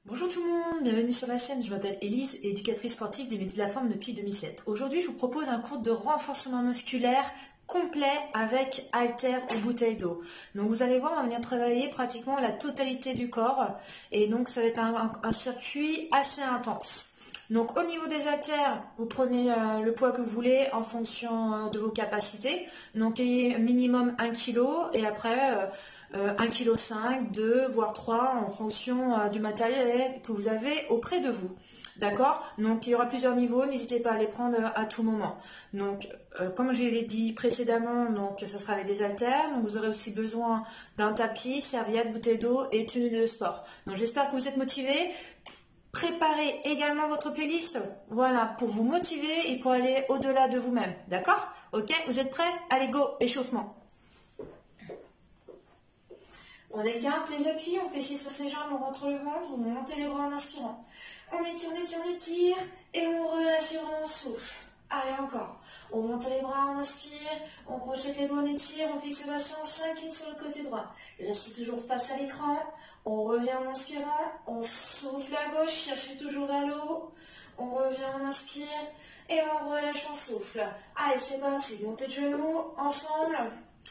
Bonjour tout le monde, bienvenue sur ma chaîne, je m'appelle Élise, éducatrice sportive du métier de la forme depuis 2007. Aujourd'hui, je vous propose un cours de renforcement musculaire complet avec haltères ou bouteille d'eau. Donc vous allez voir, on va venir travailler pratiquement la totalité du corps et donc ça va être un circuit assez intense. Donc au niveau des haltères, vous prenez le poids que vous voulez en fonction de vos capacités. Donc minimum 1 kg et après 1,5 kg, 2, voire 3 en fonction du matériel que vous avez auprès de vous. D'accord? Donc il y aura plusieurs niveaux, n'hésitez pas à les prendre à tout moment. Donc comme je l'ai dit précédemment, donc ça sera avec des haltères. Donc vous aurez aussi besoin d'un tapis, serviette, bouteille d'eau et tenue de sport. Donc j'espère que vous êtes motivés. Préparez également votre playlist, voilà, pour vous motiver et pour aller au-delà de vous-même. D'accord? Ok? Vous êtes prêts? Allez, go! Échauffement. On écarte les appuis, on fait chier sur ses jambes, on rentre le ventre, vous montez les bras en inspirant. On étire, on étire, on étire, et on relâche les bras, on souffle. Allez, encore. On monte les bras, on inspire, on crochette les doigts, on étire, on fixe le bassin, on s'incline sur le côté droit. Restez toujours face à l'écran, on revient en inspirant, on souffle à gauche, cherchez toujours à l'eau, on revient, on inspire, et on relâche, on souffle. Allez, c'est parti, montez de genoux, ensemble.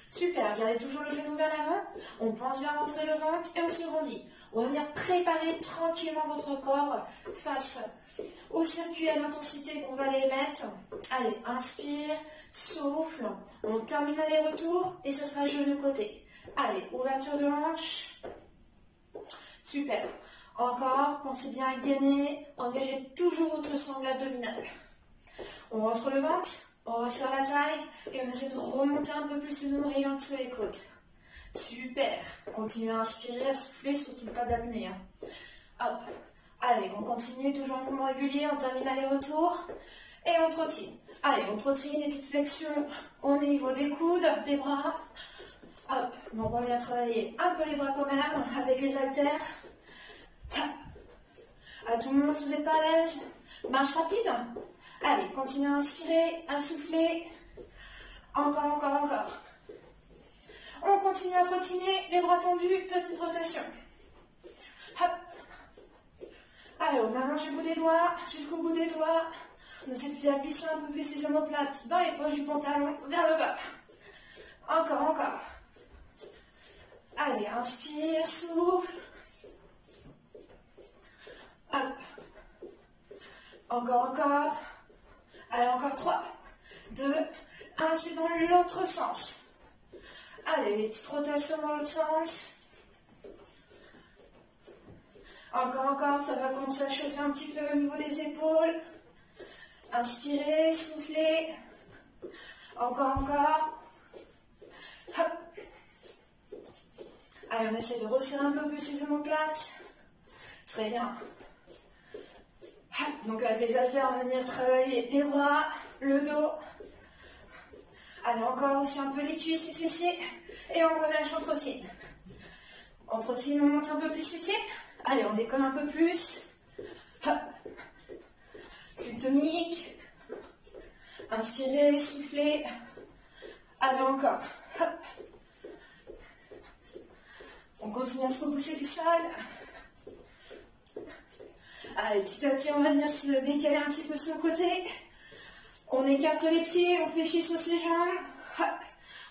Super, gardez toujours le genou vers l'avant, on pense bien rentrer le ventre et on se grandit. On va venir préparer tranquillement votre corps face au circuit à l'intensité qu'on va les mettre. Allez, inspire, souffle, on termine aller-retour et ça sera genou côté. Allez, ouverture de hanche. Super. Encore, pensez bien à gainer, engagez toujours votre sangle abdominale. On rentre le ventre. On resserre la taille et on essaie de remonter un peu plus le nombril sur les côtes. Super. Continuez à inspirer, à souffler, surtout pas d'apnée. Hop. Allez, on continue, toujours en mouvement régulier, on termine aller-retour et on trottine. Allez, on trottine, les petites flexions au niveau des coudes, des bras. Hop. Donc on vient travailler un peu les bras quand même avec les haltères. Hop. À tout moment, si vous n'êtes pas à l'aise, marche rapide. Allez, continuez à inspirer, à souffler. Encore, encore, encore. On continue à trottiner, les bras tendus, petite rotation. Hop. Allez, on allonge le bout des doigts, jusqu'au bout des doigts. On essaie de faire glisser un peu plus les omoplates dans les poches du pantalon, vers le bas. Encore, encore. Allez, inspire, souffle. Hop. Encore, encore. Allez, encore 3, 2, 1, c'est dans l'autre sens. Allez, les petites rotations dans l'autre sens. Encore, encore, ça va commencer à chauffer un petit peu au niveau des épaules. Inspirez, soufflez. Encore, encore. Hop. Allez, on essaie de resserrer un peu plus les omoplates. Très bien. Donc avec les haltères, on va venir travailler les bras, le dos. Allez, encore aussi un peu les cuisses, les fessiers. Et on relâche, on trottine. On trottine, on monte un peu plus les pieds. Allez, on décolle un peu plus. Hop. Plus tonique. Inspirez, soufflez. Allez, encore. Hop. On continue à se repousser du sol. Allez, petit à petit, on va venir se décaler un petit peu sur le côté. On écarte les pieds, on fait chier sur ses jambes. Hop.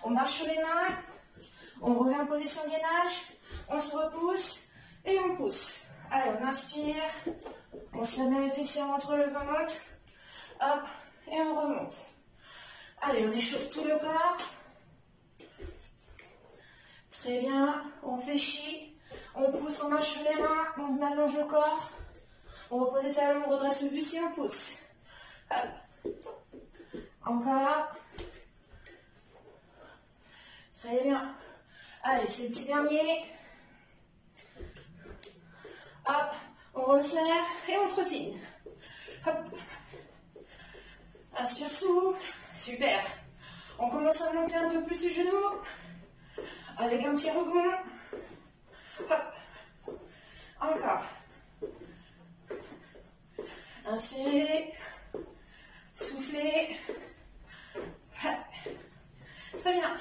On marche sur les mains. On revient en position de gainage. On se repousse et on pousse. Allez, on inspire. On s'amène les fessiers entre le ventre. Hop. Et on remonte. Allez, on échauffe tout le corps. Très bien. On fait chier. On pousse, on marche sur les mains. On allonge le corps. On repose les talons, on redresse le buste et on pousse. Hop. Encore. Très bien. Allez, c'est le petit dernier. Hop. On resserre et on trottine. Hop. Inspire, souffle. Super. On commence à monter un peu plus le genou. Avec un petit rebond. Hop. Encore. Inspirez, soufflez. Très bien.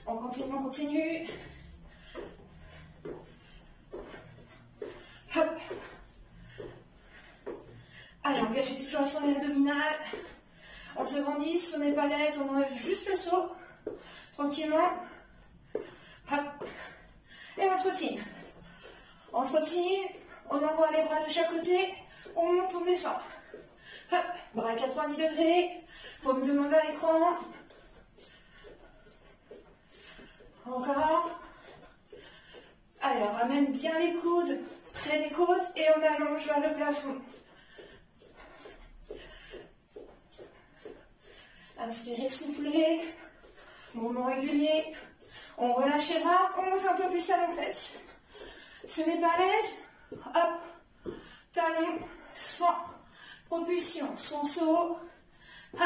On continue, on continue. Hop. si on n'est pas à l'aise, on enlève juste le saut. Tranquillement. Hop. Et on trottine. On trottine. On envoie les bras de chaque côté. On monte, on descend. Hop. Bras à 90 degrés. Paume de main vers l'écran. Encore. Allez, on ramène bien les coudes près des côtes et on allonge vers le plafond. Inspirez, soufflez. Mouvement régulier. On relâche les bras, on monte un peu plus à nos fesses. Si on n'est pas à l'aise, hop, talon, sans propulsion, sans saut. Hop.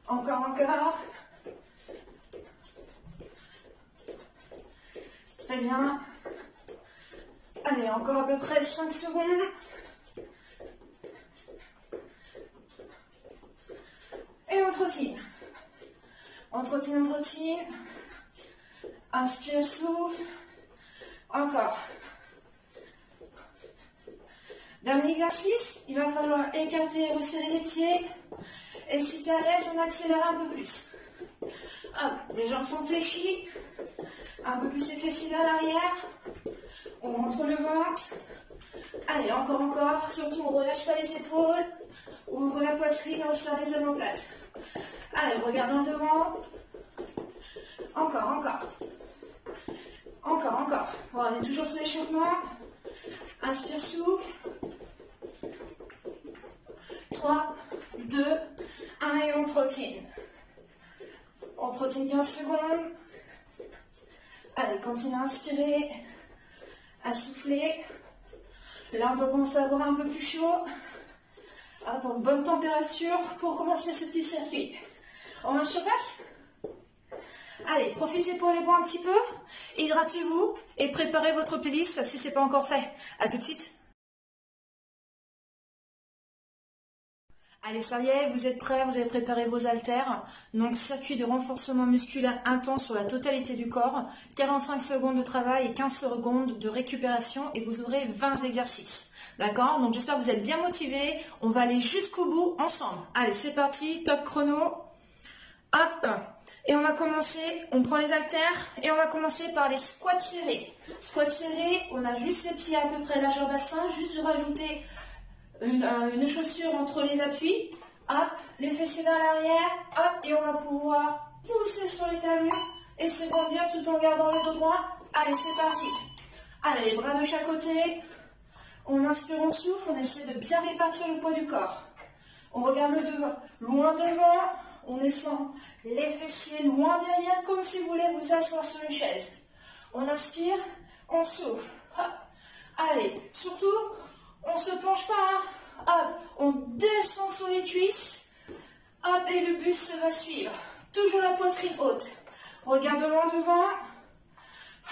Encore. Très bien. Allez, encore à peu près 5 secondes. Et on trottine. On trottine. Inspire, souffle. Encore. Dernier exercice, il va falloir écarter et resserrer les pieds. Et si tu es à l'aise, on accélère un peu plus. Hop, les jambes sont fléchies. Un peu plus effacées vers l'arrière. On rentre le ventre. Allez, encore. Surtout, on ne relâche pas les épaules. On ouvre la poitrine et on resserre les omoplates. Allez, regarde en devant. Encore. Bon, on est toujours sur l'échauffement. Inspire, souffle. 3, 2, 1 et on trottine. On trottine 15 secondes. Allez, continue à inspirer, à souffler. Là, on va commencer à avoir un peu plus chaud. Pour bonne température pour commencer ce petit circuit. On marche sur place? Allez, profitez pour les boire un petit peu. Hydratez-vous et préparez votre playlist si ce n'est pas encore fait. A tout de suite. Allez, ça y est, vous êtes prêts, vous avez préparé vos haltères. Donc, circuit de renforcement musculaire intense sur la totalité du corps. 45 secondes de travail et 15 secondes de récupération et vous aurez 20 exercices. D'accord? Donc, j'espère que vous êtes bien motivés. On va aller jusqu'au bout ensemble. Allez, c'est parti, top chrono. Hop. Et on va commencer, on prend les haltères et on va commencer par les squats serrés. Squats serrés, on a juste les pieds à peu près largeur bassin, juste de rajouter une chaussure entre les appuis, hop, les fessiers vers l'arrière, hop, et on va pouvoir pousser sur les talons et se grandir tout en gardant le dos droit. Allez, c'est parti. Allez, les bras de chaque côté. On inspire, on souffle, on essaie de bien répartir le poids du corps. On regarde le devant, loin devant, on descend les fessiers loin derrière, comme si vous voulez vous asseoir sur une chaise. On inspire, on souffle. Hop. Allez, surtout, on ne se penche pas, hein. Hop, on descend sur les cuisses, hop, et le buste va suivre. Toujours la poitrine haute. Regarde loin devant.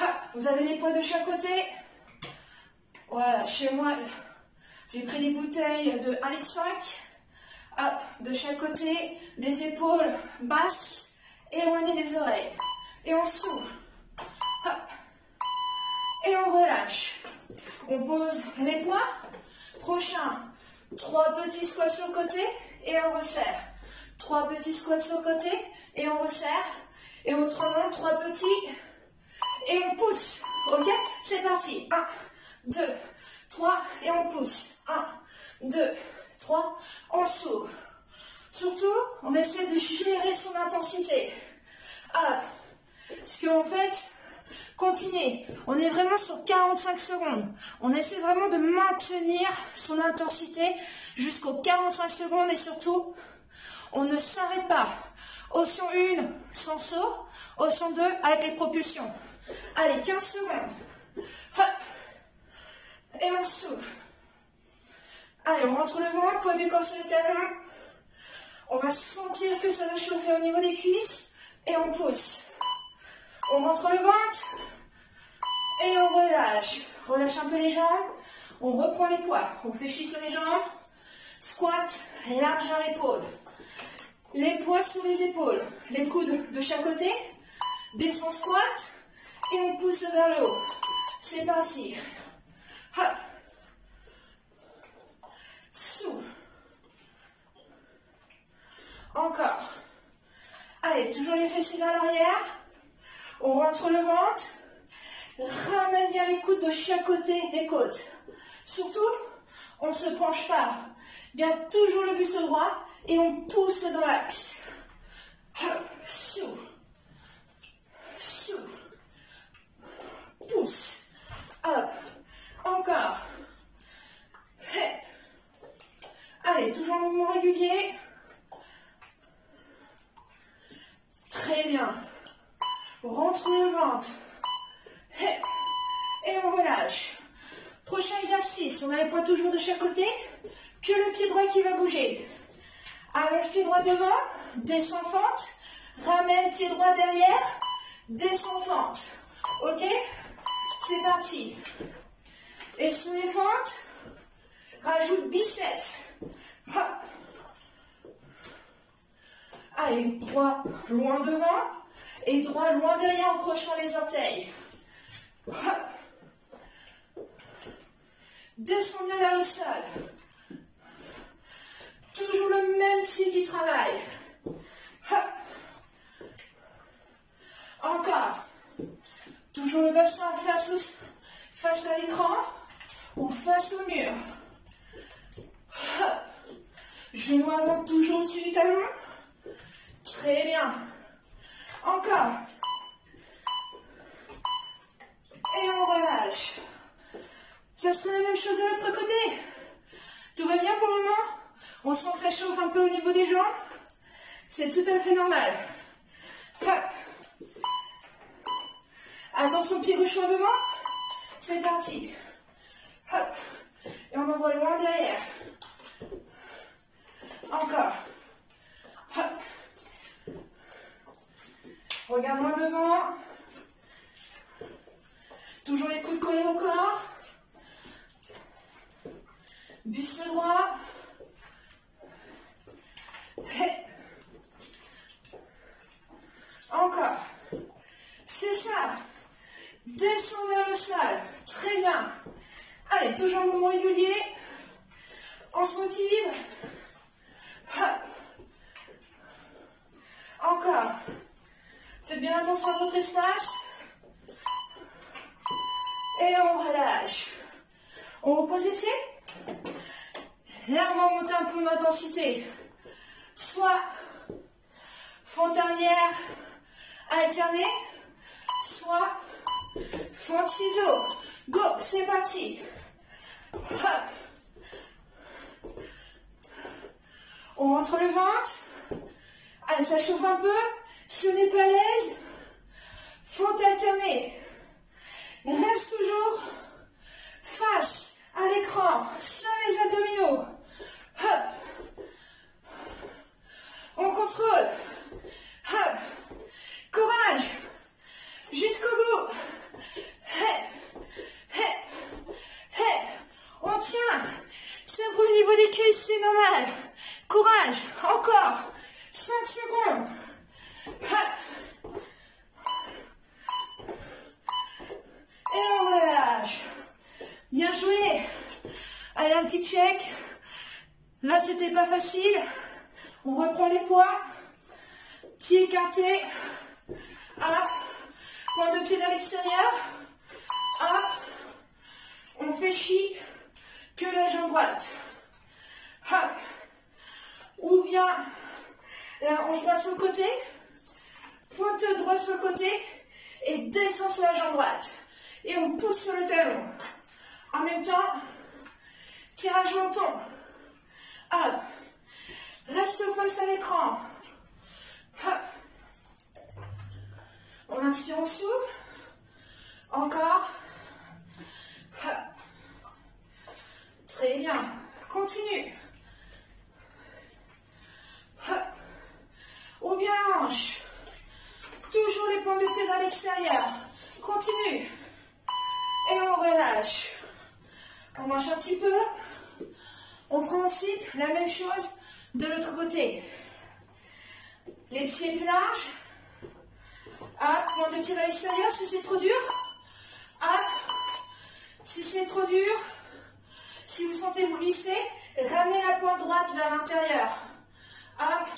Hop, vous avez les poids de chaque côté. Voilà, chez moi, j'ai pris des bouteilles de 1,5 litre. Hop, de chaque côté, les épaules basses, éloignées des oreilles. Et on souffle. Hop. Et on relâche. On pose les poids. Prochain, 3 petits squats sur le côté et on resserre. 3 petits squats sur le côté et on resserre. Et autrement, 3 petits et on pousse. Ok? C'est parti. 1, 2, 3 et on pousse. 1, 2, 3, on souffle. Surtout, on essaie de gérer son intensité. Parce qu'en fait, continuez. On est vraiment sur 45 secondes. On essaie vraiment de maintenir son intensité jusqu'aux 45 secondes et surtout, on ne s'arrête pas. Option 1, sans saut. Option 2, avec les propulsions. Allez, 15 secondes. Hop. Et on souffle. Allez, on rentre le ventre, poids du corps sur le talon. On va sentir que ça va chauffer au niveau des cuisses. Et on pousse. On rentre le ventre. Et on relâche. Relâche un peu les jambes. On reprend les poids. On fléchit sur les jambes. Squat, largeur épaule. Les poids sur les épaules. Les coudes de chaque côté. Descend squat. Et on pousse vers le haut. C'est parti. Hop. Souffle. Encore. Allez, toujours les fessiers vers l'arrière. On rentre le ventre. Ramène bien les coudes de chaque côté des côtes. Surtout, on ne se penche pas. Garde toujours le buste droit et on pousse dans l'axe. Souffle. Souffle. Pousse. Hop. Encore. Allez, toujours mouvement régulier. Très bien. Rentre le ventre. Et on relâche. Prochain exercice, on a les poids toujours de chaque côté. Que le pied droit qui va bouger. Allonge pied droit devant, descend fente. Ramène pied droit derrière, descend fente. Ok? C'est parti. Et sous les fentes, rajoute biceps. Hop. Allez, droit loin devant et droit loin derrière en crochant les orteils. Hop. Descends bien vers le sol. Toujours le même pied qui travaille. Hop. Encore. Toujours le bassin face à l'écran ou face au mur. Hop. Genoux avant toujours au-dessus du talon. Très bien. Encore. Et on relâche. Ça serait la même chose de l'autre côté. Tout va bien pour le moment? On sent que ça chauffe un peu au niveau des jambes. C'est tout à fait normal. Hop. Attention, pied gauche en devant. C'est parti. Hop. Et on envoie loin derrière. Encore. Hop. Regarde loin devant. Toujours les coudes collés au corps. Buste droit. Et encore. C'est ça. Descends vers le sol. Très bien. Allez, toujours mouvement régulier. On se motive. Hop. Encore. Faites bien attention à votre espace. Et on relâche. On repose les pieds. Là, on va monter un peu d'intensité. Soit fente arrière alternée, soit fente ciseaux. Go, c'est parti. Hop. On rentre le ventre. Allez, ça chauffe un peu. Si on n'est pas à l'aise, fente alternée. Reste toujours face à l'écran, serre les abdominaux. Hop. On contrôle. Hop. Courage. Jusqu'au bout. On tient. C'est un peu au niveau des cuisses, c'est normal. Courage. Encore. 5 secondes. Hop. Et on relâche. Bien joué. Allez, un petit check. Là, c'était pas facile. On reprend les poids. Pieds écartés. Hop. Pointe de pied vers l'extérieur. Hop. On fléchit que la jambe droite. Hop. Ouvre bien la hanche droite sur le côté. Pointe droite sur le côté. Et descend sur la jambe droite. Et on pousse sur le talon. En même temps, tirage menton. Hop. Reste face à l'écran. Hop. On inspire, on souffle. Encore. Hop. Très bien. Continue. Hop. Ouvre bien la hanche. Toujours les pointes de pied vers l'extérieur. Continue. Et on relâche. On marche un petit peu. On fera ensuite la même chose de l'autre côté. Les pieds plus larges. Hop, pointe de pied vers l'extérieur si c'est trop dur. Hop. Si c'est trop dur, si vous sentez vous glisser, ramenez la pointe droite vers l'intérieur. Hop.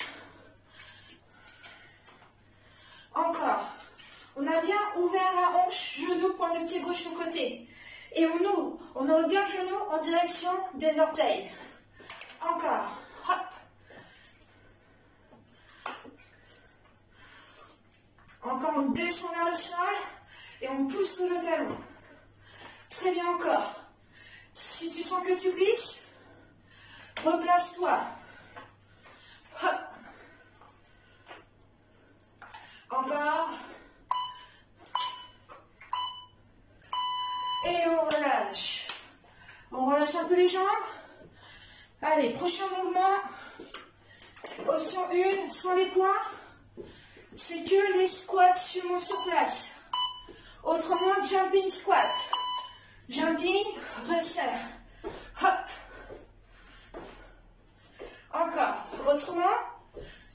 genou, pointe de pied gauche au côté. Et on ouvre, on enlève bien le genou en direction des orteils. Encore. Hop. Encore, on descend vers le sol et on pousse sous le talon. Très bien encore. Si tu sens que tu glisses, replace-toi. Hop. Encore. Et on relâche. On relâche un peu les jambes. Allez, prochain mouvement. Option 1, sans les poings. C'est que les squats sumo sur place. Autrement, jumping squat. Jumping, resserre. Hop. Encore. Autrement,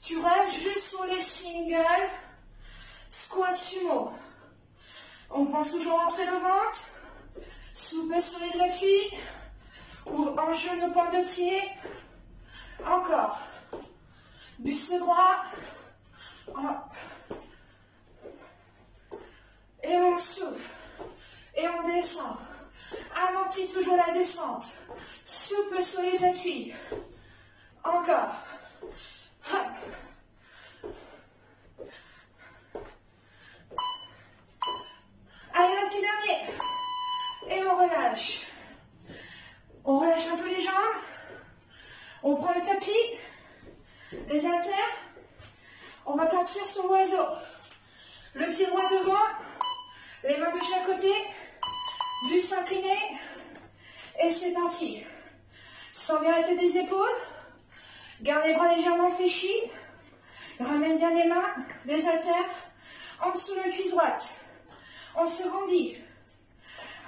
tu restes juste sur les singles squat sumo. On pense toujours rentrer le ventre. Souper sur les appuis. Ouvre en genou, pointe de pied. Encore. Buste droit. Hop. Et on souffle. Et on descend. Amortis toujours la descente. Souple sur les appuis. Encore. Hop. Allez, un petit dernier. Et on relâche. On relâche un peu les jambes. On prend le tapis. Les haltères. On va partir sur l'oiseau. Le pied droit devant. Les mains de chaque côté. Buste incliné. Et c'est parti. Sens bien la tête des épaules. Garde les bras légèrement fléchis. Ramène bien les mains, les haltères, en dessous de la cuisse droite. On se grandit.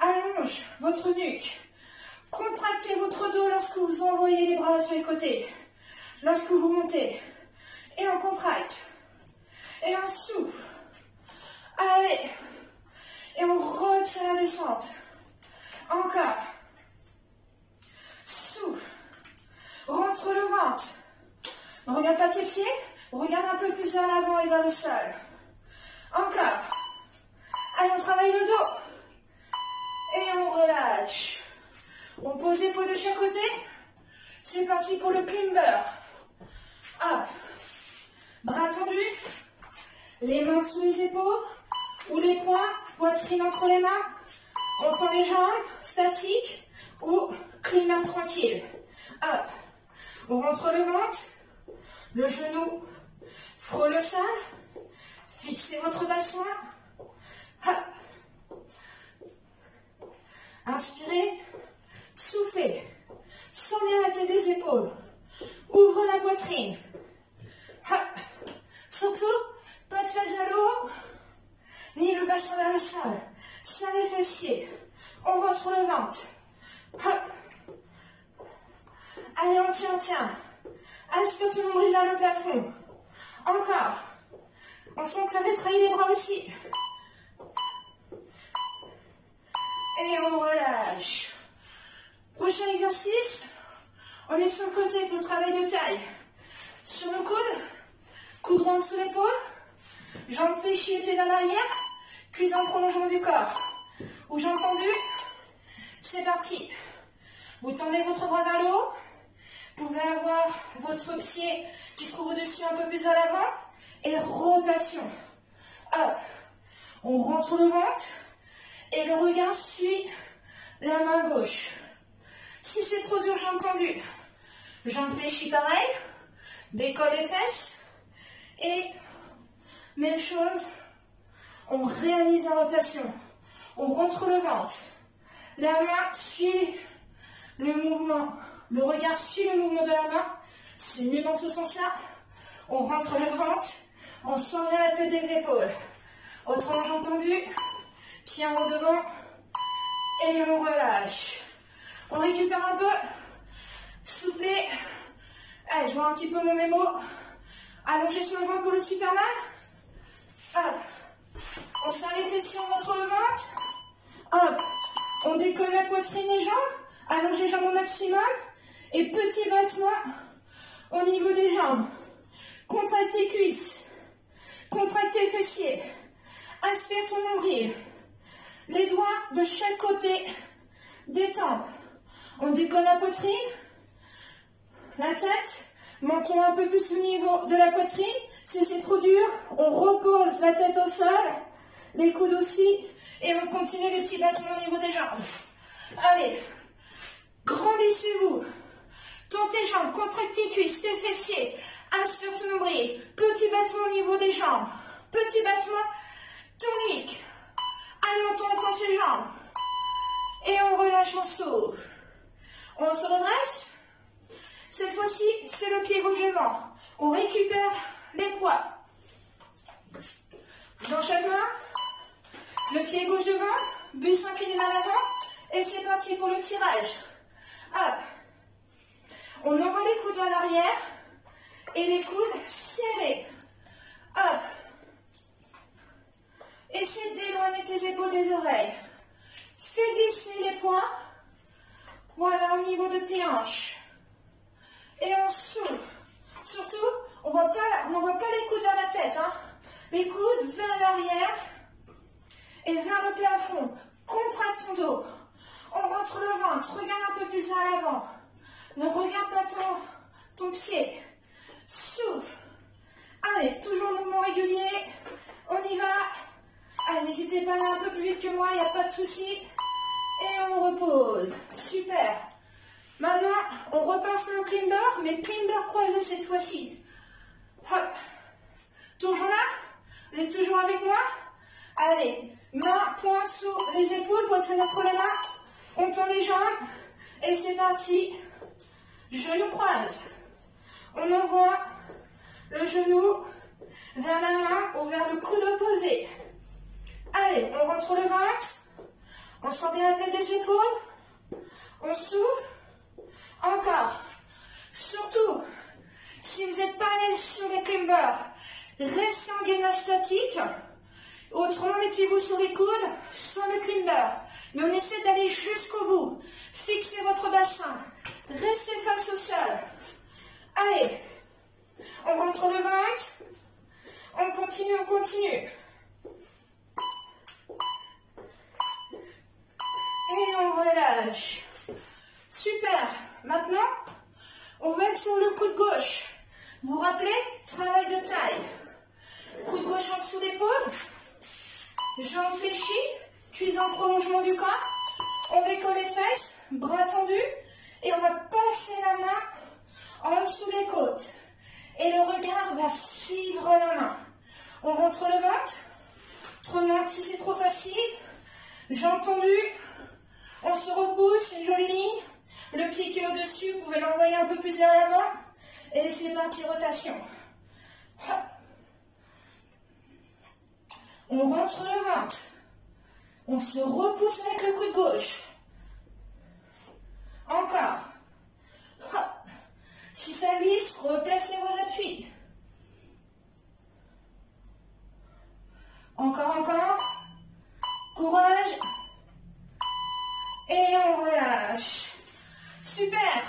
Allonge votre nuque. Contractez votre dos lorsque vous envoyez les bras sur les côtés. Lorsque vous montez. Et on contracte. Et on souffle. Allez. Et on retient la descente. Encore. Souffle. Rentre le ventre. Ne regarde pas tes pieds. Regarde un peu plus vers l'avant et vers le sol. Encore. Allez, on travaille le dos. Et on relâche. On pose les épaules de chaque côté. C'est parti pour le climber. Hop. Bras tendus. Les mains sous les épaules. Ou les poings. Poitrine entre les mains. On tend les jambes. Statique. Ou climber tranquille. Hop. On rentre le ventre. Le genou frôle le sol. Fixez votre bassin. Hop. Inspirez. Soufflez. Sens bien la tête des épaules. Ouvre la poitrine. Hop. Surtout, pas de face à l'eau, ni le bassin vers le sol. Serre les fessiers. On rentre le ventre. Hop. Allez, on tient, on tient. Aspire ton nombril vers le plafond. Encore. On sent que ça fait travailler les bras aussi. Et on relâche. Prochain exercice. On est sur le côté pour le travail de taille. Sur le coude. Coude droit sous l'épaule. Jambes fléchies et pieds vers l'arrière. Cuisse en prolongement du corps. Ou j'ai entendu. C'est parti. Vous tendez votre bras vers le haut. Vous pouvez avoir votre pied qui se trouve au-dessus un peu plus à l'avant. Et rotation. Hop. On rentre le ventre. Et le regard suit la main gauche. Si c'est trop dur, j'ai entendu. Jambes fléchies pareil. Décolle les fesses. Et même chose. On réalise la rotation. On rentre le ventre. La main suit le mouvement. Le regard suit le mouvement de la main. C'est mieux dans ce sens-là. On rentre le ventre. On sent bien la tête des épaules. Autrement, j'ai entendu. Pied en haut devant. Et on relâche. On récupère un peu. Soufflez. Allez, je vois un petit peu mon mémo. Allongez sur le ventre pour le Superman. Hop. On serre les fessiers, on rentre le ventre. Hop. On décolle la poitrine et jambes. Allongez les jambes au maximum. Et petit battement au niveau des jambes. Contracte tes cuisses. Contracte tes fessiers. Aspire ton nombril. Les doigts de chaque côté des tempes. On décolle la poitrine, la tête, menton un peu plus au niveau de la poitrine. Si c'est trop dur, on repose la tête au sol, les coudes aussi, et on continue les petits battements au niveau des jambes. Allez, grandissez-vous. Tentez jambes, contractez cuisses, tes fessiers. Inspire ton nombril. Petit battement au niveau des jambes. Petit battement tonique. Allez, on tend ses jambes. Et on relâche, on souffle. On se redresse. Cette fois-ci, c'est le pied gauche devant. On récupère les poids. Dans chaque main, le pied gauche devant, buste incliné vers l'avant. Et c'est parti pour le tirage. Hop. On envoie les coudes vers l'arrière. Et les coudes serrés. Hop. Essaie d'éloigner tes épaules des oreilles. Fais glisser les poings. Voilà, au niveau de tes hanches. Et on souffle. Surtout, on n'envoie pas les coudes vers la tête. Hein. Les coudes vers l'arrière et vers le plafond. Contracte ton dos. On rentre le ventre. Regarde un peu plus à l'avant. Ne regarde pas ton pied. Souffle. Allez, toujours mouvement régulier. On y va. Allez, n'hésitez pas à aller un peu plus vite que moi, il n'y a pas de souci. Et on repose. Super. Maintenant, on repart sur le climber, mais climber croisé cette fois-ci. Hop. Toujours là? Vous êtes toujours avec moi? Allez, main, poing sous les épaules, poitrine entre les mains. On tend les jambes. Et c'est parti. Genoux croisent. On envoie le genou vers la main ou vers le coude opposé. Allez, on rentre le ventre. On sent bien la tête des épaules. On souffle. Encore. Surtout, si vous n'êtes pas à l'aise sur les climbers, restez en gainage statique. Autrement, mettez-vous sur les coudes, sur le climber. Mais on essaie d'aller jusqu'au bout. Fixez votre bassin. Restez face au sol. Allez. On rentre le ventre. On continue, on continue. Et on relâche. Super. Maintenant, on va être sur le coude gauche. Vous vous rappelez? Travail de taille. Coude gauche en dessous l'épaule. Jambes fléchies. Cuisses en prolongement du corps. On décolle les fesses. Bras tendus. Et on va passer la main en dessous des côtes. Et le regard va suivre la main. On rentre le ventre. Autrement, si c'est trop facile, jambes tendues. On se repousse, une jolie ligne. Le pied qui est au-dessus, vous pouvez l'envoyer un peu plus vers l'avant. Et c'est parti, rotation. Hop. On rentre le ventre. On se repousse avec le coude gauche. Encore. Hop. Si ça glisse, replacez vos appuis. Encore, encore. Courage. Et on relâche. Super.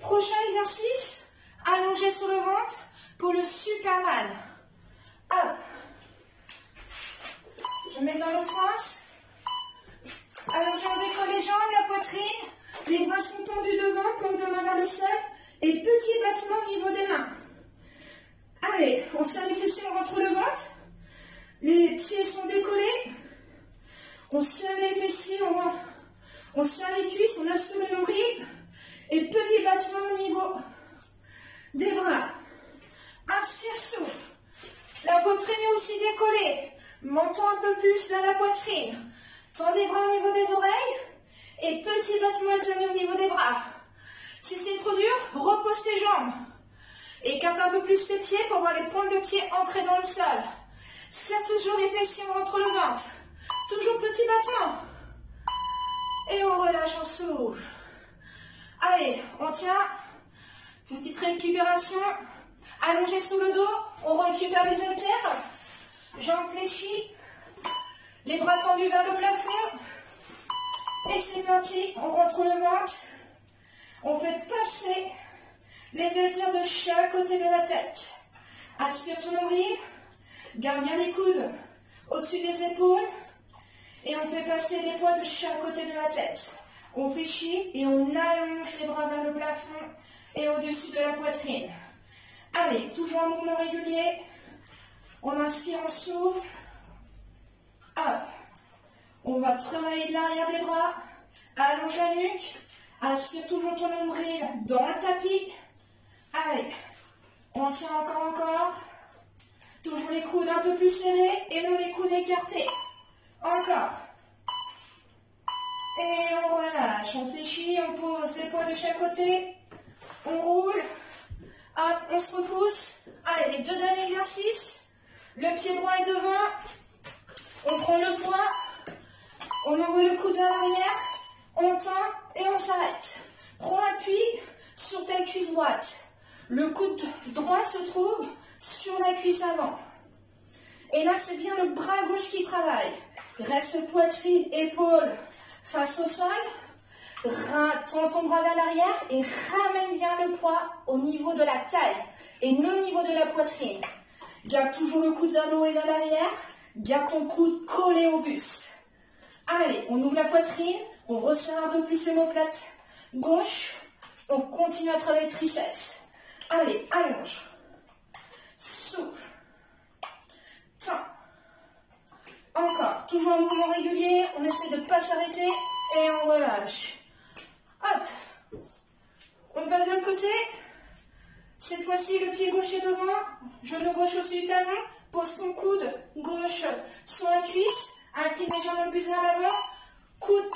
Prochain exercice, allongé sur le ventre pour le Superman. Hop. Je mets dans l'autre sens. Allongé, on décolle les jambes, la poitrine. Les bras sont tendus devant, paume de main vers le sol. Et petit battement au niveau des mains. Allez, on serre les fessiers, on rentre le ventre. Les pieds sont décollés. On serre les fessiers, on serre les cuisses, on aspire le nombril. Et petit battement au niveau des bras. Inspire, souffle. La poitrine est aussi décollée. Menton un peu plus vers la poitrine. Tendez les bras au niveau des oreilles. Et petit battement alterné au niveau des bras. Si c'est trop dur, repose tes jambes. Écarte un peu plus tes pieds pour voir les pointes de pied ancrées dans le sol. Serre toujours les fessiers, on rentre le ventre. Toujours petit battement. Et on relâche, on souffle. Allez, on tient. Petite récupération. Allongé sous le dos, on récupère les haltères. Jambes fléchies. Les bras tendus vers le plafond. Et c'est parti, on rentre le ventre. On fait passer les haltères de chaque côté de la tête. Inspire ton nombril. Garde bien les coudes au-dessus des épaules. Et on fait passer les poids de chaque côté de la tête. On fléchit et on allonge les bras vers le plafond et au-dessus de la poitrine. Allez, toujours en mouvement régulier. On inspire, on s'ouvre. Hop. On va travailler l'arrière des bras. Allonge la nuque. Inspire toujours ton nombril dans le tapis. Allez. On tient encore. Toujours les coudes un peu plus serrés et non les coudes écartés. Encore. Et on relâche. On fléchit, on pose les poids de chaque côté. On roule. Hop, on se repousse. Allez, les 2 derniers exercices. Le pied droit est devant. On prend le poids. On envoie le coude à l'arrière. On tend et on s'arrête. Prends appui sur ta cuisse droite. Le coude droit se trouve sur la cuisse avant. Et là, c'est bien le bras gauche qui travaille. Reste poitrine, épaule face au sol. Tends ton bras vers l'arrière et ramène bien le poids au niveau de la taille et non au niveau de la poitrine. Garde toujours le coude vers le haut et vers l'arrière. Garde ton coude collé au buste. Allez, on ouvre la poitrine. On resserre un peu plus les omoplates gauche. On continue à travailler le triceps. Allez, allonge. Souffle. Tends. Encore. Toujours en mouvement régulier. On essaie de ne pas s'arrêter. Et on relâche. Hop. On passe de l'autre côté. Cette fois-ci, le pied gauche est devant. Genou gauche au-dessus du talon. Pose ton coude gauche sur la cuisse. Incline légèrement le buste vers l'avant. Coude,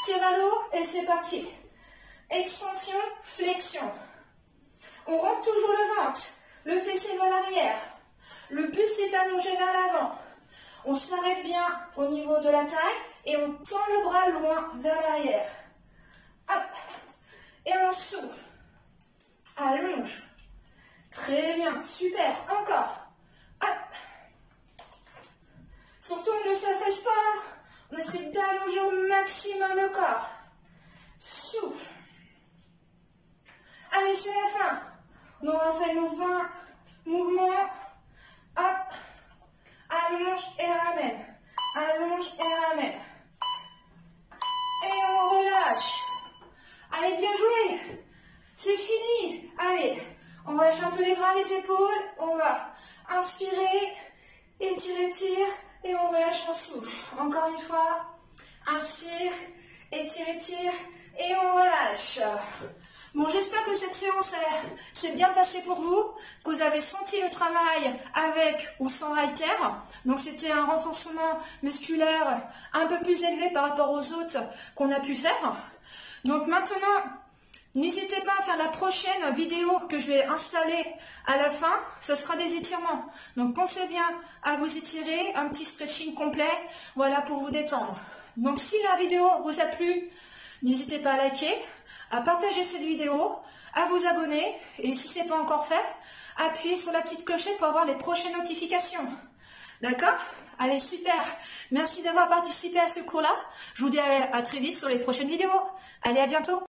tire à l'eau et c'est parti. Extension, flexion. On rentre toujours le ventre, le fessier vers l'arrière. Le buste est allongé vers l'avant. On s'arrête bien au niveau de la taille et on tend le bras loin vers l'arrière. Hop. Et on s'ouvre. Allonge. Très bien, super. Encore. Hop. Surtout, on ne s'affaisse pas. On essaie d'allonger au maximum le corps. Souffle. Allez, c'est la fin. On aura fait nos 20 mouvements. Hop. Allonge et ramène. Allonge et ramène. Et on relâche. Allez, bien joué. C'est fini. Allez, on relâche un peu les bras, les épaules. On va inspirer, étire, étire. Et on relâche, on souffle. Encore une fois. Inspire, étire, étire. Et on relâche. Bon, j'espère que cette séance s'est bien passée pour vous, que vous avez senti le travail avec ou sans haltère. Donc c'était un renforcement musculaire un peu plus élevé par rapport aux autres qu'on a pu faire. Donc maintenant, n'hésitez pas à faire la prochaine vidéo que je vais installer à la fin. Ce sera des étirements. Donc pensez bien à vous étirer, un petit stretching complet, voilà, pour vous détendre. Donc si la vidéo vous a plu, n'hésitez pas à liker, à partager cette vidéo, à vous abonner et si ce n'est pas encore fait, appuyez sur la petite clochette pour avoir les prochaines notifications. D'accord? Allez, super. Merci d'avoir participé à ce cours-là. Je vous dis à très vite sur les prochaines vidéos. Allez, à bientôt.